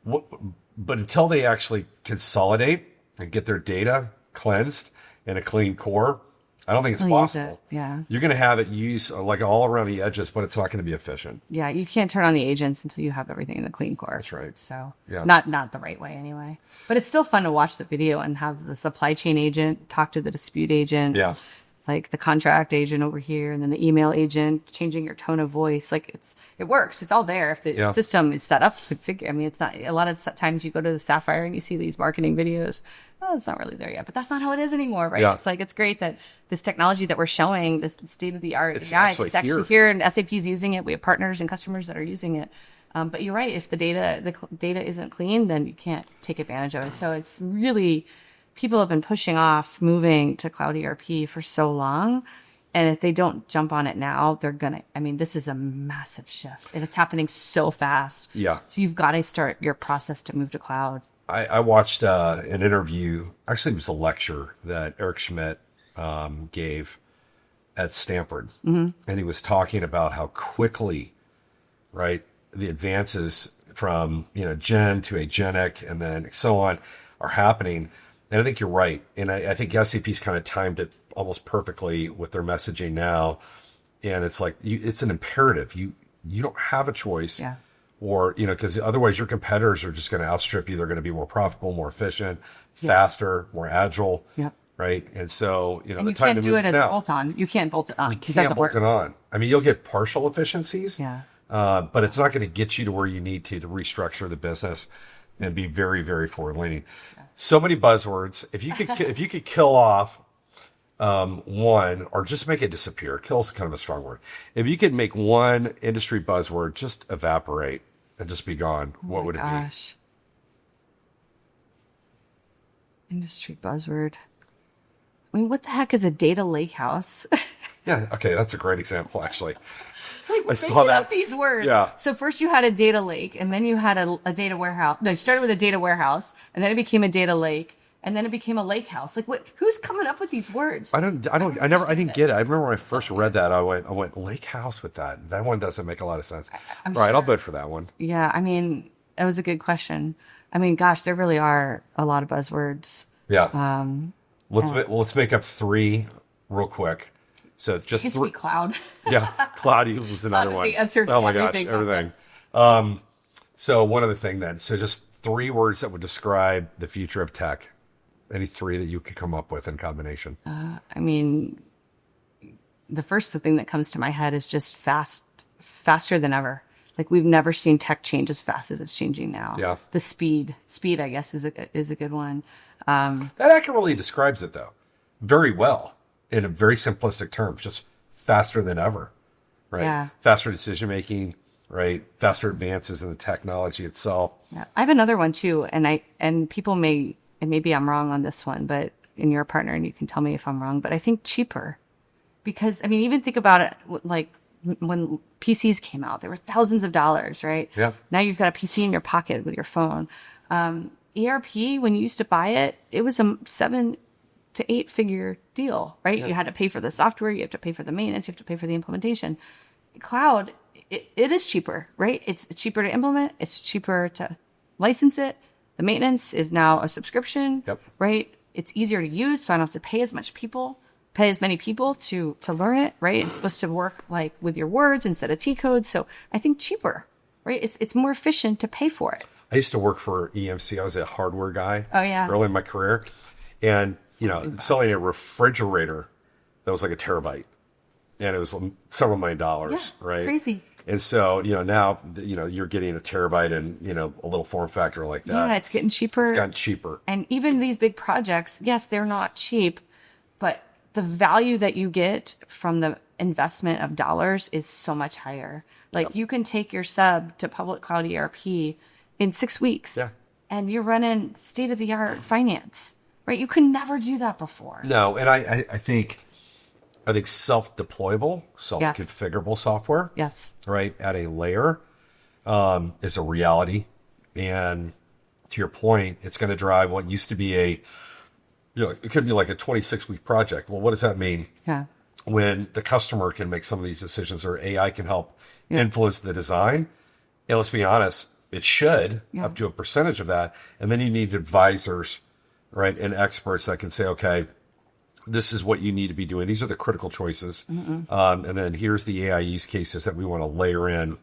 But until they actually consolidate and get their data cleansed in a clean core, I don't think it's possible. Yeah. You're going to have it used like all around the edges, but it's not going to be efficient. Yeah. You can't turn on the agents until you have everything in the clean core. That's right. So not the right way anyway. But it's still fun to watch the video and have the supply chain agent talk to the dispute agent. Yeah. Like the contract agent over here, and then the email agent, changing your tone of voice. Like it works. It's all there. If the system is set up, it's not, a lot of times you go to the Sapphire and you see these marketing videos. Oh, it's not really there yet, but that's not how it is anymore, right? Yeah. It's great that this technology that we're showing, this state of the art AI, it's actually here, and SAP's using it. We have partners and customers that are using it. But you're right. If the data isn't clean, then you can't take advantage of it. So it's really, people have been pushing off moving to cloud ERP for so long. And if they don't jump on it now, they're going to, this is a massive shift, and it's happening so fast. Yeah. So you've got to start your process to move to cloud. I watched an interview. Actually, it was a lecture that Eric Schmidt gave at Stanford. And he was talking about how quickly, right, the advances from, gen to agentic and then so on are happening. And I think you're right. And I think SAP's kind of timed it almost perfectly with their messaging now. And it's like, it's an imperative. You don't have a choice. Yeah. Or, because otherwise your competitors are just going to outstrip you. They're going to be more profitable, more efficient, faster, more agile. Yep. Right. And so, and the time to move now. You can't do it as a bolt-on. You can't bolt it on. You can't bolt it on. You'll get partial efficiencies. Yeah. But it's not going to get you to where you need to restructure the business and be very, very forward-leaning. Yeah. So many buzzwords. If you could kill off one, or just make it disappear. Kill is kind of a strong word. If you could make one industry buzzword just evaporate and just be gone, what would it be? Industry buzzword. I mean, what the heck is a data lake house? Yeah. Okay. That's a great example, actually. Like, we're I saw making that. up these words. Yeah. So first you had a data lake, and then you had a data warehouse. No, you started with a data warehouse, and then it became a data lake, and then it became a lake house. Like, what? Who's coming up with these words? I didn't get it. I remember when I first read that, I went lake house with that. That one doesn't make a lot of sense. I'm All right. I'll sure. vote for that one. Yeah, I mean, that was a good question. I mean, gosh, there really are a lot of buzzwords. Yeah. Let's make up 3 real quick. So just It used to be cloud. Yeah, cloudy was another was one. the answer to Oh my everything. gosh, everything. So one other thing then. So just 3 words that would describe the future of tech. Any 3 that you could come up with in combination? I mean, the first thing that comes to my head is just faster than ever. Like, we've never seen tech change as fast as it's changing now. Yeah. The speed, I guess, is a good one. That accurately describes it though, very well in a very simplistic terms. Just faster than ever, right? Yeah. Faster decision making, right? Faster advances in the technology itself. Yeah. I have another one too, and people may, and maybe I'm wrong on this one, but in your partner, and you can tell me if I'm wrong, but I think cheaper, because I mean, even think about it, like when PCs came out, they were thousands of dollars, right? Yeah. Now you've got a PC in your pocket with your phone. ERP, when you used to buy it, it was a 7 to 8 figure deal, right? Yeah. You had to pay for the software, you have to pay for the maintenance, you have to pay for the implementation. Cloud, it is cheaper, right? It's cheaper to implement, it's cheaper to license it. The maintenance is now a subscription, Yep. right? It's easier to use, so I don't have to pay as many people to learn it, right? It's supposed to work like with your words instead of T codes. So I think cheaper, right? It's more efficient to pay for it. I used to work for EMC. I was a hardware guy. Oh, yeah. Early in my career. And, selling a refrigerator that was like a terabyte. And it was several $1 million, Yeah, right? crazy. And so, now, you're getting a terabyte and, a little form factor like that. Yeah, it's getting cheaper. It's gotten cheaper. And even these big projects, yes, they're not cheap, but the value that you get from the investment of dollars is so much higher. Like, Yep. you can take your sub to public cloud ERP in 6 weeks. Yeah. And you're running state-of-the-art finance, right? You could never do that before. No, and I think self-deployable, self-configurable software, Yes. right, at a layer is a reality. And to your point, it's going to drive what used to be it could be like a 26-week project. Well, what does that mean? Yeah. When the customer can make some of these decisions or AI can help influence the design. And let's be honest, it should up to a percentage of that. And then you need advisors, right, and experts that can say, okay, this is what you need to be doing. These are the critical choices. And then here's the AI use cases that we want to layer in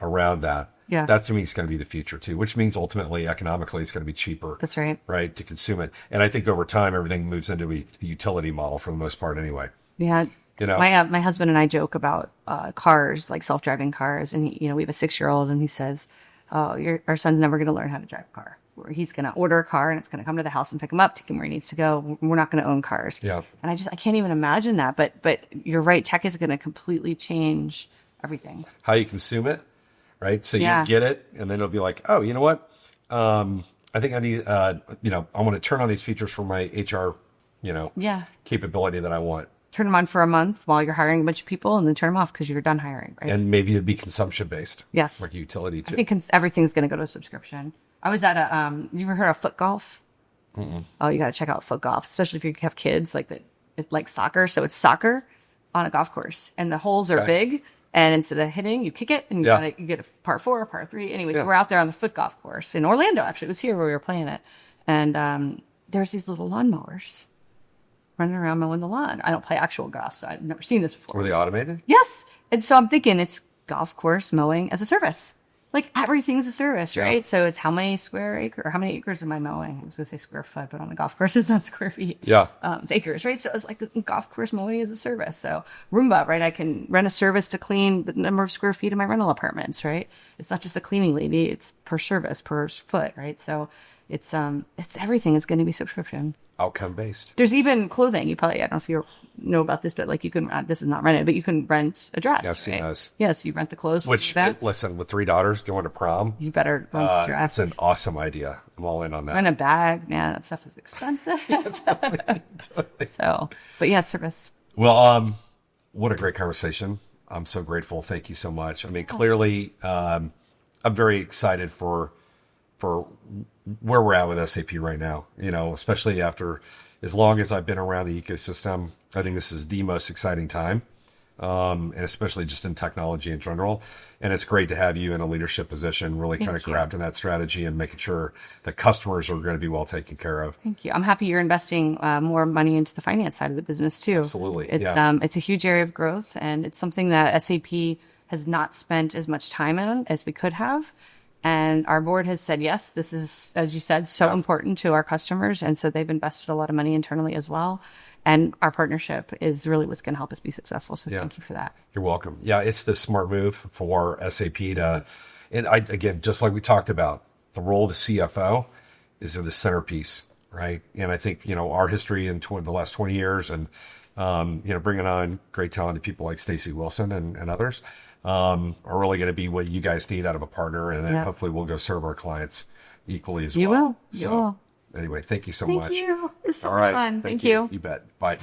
around that. Yeah. That to me is going to be the future too, which means ultimately economically it's going to be cheaper. That's right. Right, to consume it. And I think over time everything moves into a utility model for the most part anyway. Yeah. You know? My husband and I joke about cars, like self-driving cars. And, we have a 6-year-old and he says, oh, our son's never going to learn how to drive a car. Or he's going to order a car and it's going to come to the house and pick him up, take him where he needs to go. We're not going to own cars. Yeah. And I can't even imagine that. But you're right. Tech is going to completely change everything. How you consume it, right? So Yeah. you get it and then it'll be like, oh, you know what? I think I need, I want to turn on these features for my HR, capability that I want. Turn them on for a month while you're hiring a bunch of people and then turn them off because you're done hiring, right? And maybe it'd be consumption based. Yes. Like utility too. I think everything's going to go to a subscription. I was at you ever heard of foot golf? Oh, you got to check out foot golf, especially if you have kids like that. It's like soccer. So it's soccer on a golf course and the holes are big. And instead of hitting, you kick it and you get a par 4, par 3. Anyways, we're out there on the foot golf course in Orlando. Actually, it was here where we were playing it. And there's these little lawnmowers running around mowing the lawn. I don't play actual golf, so I've never seen this before. Were they automated? Yes. And so I'm thinking it's golf course mowing as a service. Like everything's a service, right? Yeah. So it's how many acres am I mowing? I was going to say square foot, but on the golf course, it's not square feet. Yeah. It's acres, right? So it's like golf course mowing is a service. So Roomba, right? I can rent a service to clean the number of square feet of my rental apartments, right? It's not just a cleaning lady. It's per service, per foot, right? So It's everything is going to be subscription. Outcome based. There's even clothing. You probably, I don't know if you know about this, but like you can, this is not rented, but you can rent a dress. Yeah, I've seen those. Yes, you rent the clothes. Which, listen, with 3 daughters going to prom, you better rent a dress. That's an awesome idea. I'm all in on that. Rent a bag. Yeah, that stuff is expensive. So, but yeah, service. Well, what a great conversation. I'm so grateful. Thank you so much. I mean, clearly, I'm very excited for where we're at with SAP right now, especially after as long as I've been around the ecosystem. I think this is the most exciting time, and especially just in technology in general. And it's great to have you in a leadership position, really kind of crafting that strategy and making sure that customers are going to be well taken care of. Thank you. I'm happy you're investing more money into the finance side of the business too. Absolutely. It's a huge area of growth, and it's something that SAP has not spent as much time on as we could have. And our board has said, yes, this is, as you said, so important to our customers. And so they've invested a lot of money internally as well. And our partnership is really what's going to help us be successful. So thank you for that. You're welcome. Yeah, it's the smart move for SAP to, and again, just like we talked about, the role of the CFO is the centerpiece, right? And I think, our history in the last 20 years and, bringing on great talented people like Stacey Wilson and others, are really going to be what you guys need out of a partner. And then hopefully we'll go serve our clients equally as well. You will. So, anyway, thank you so much. Thank you. It's so All right. fun. Thank you. You bet. Bye.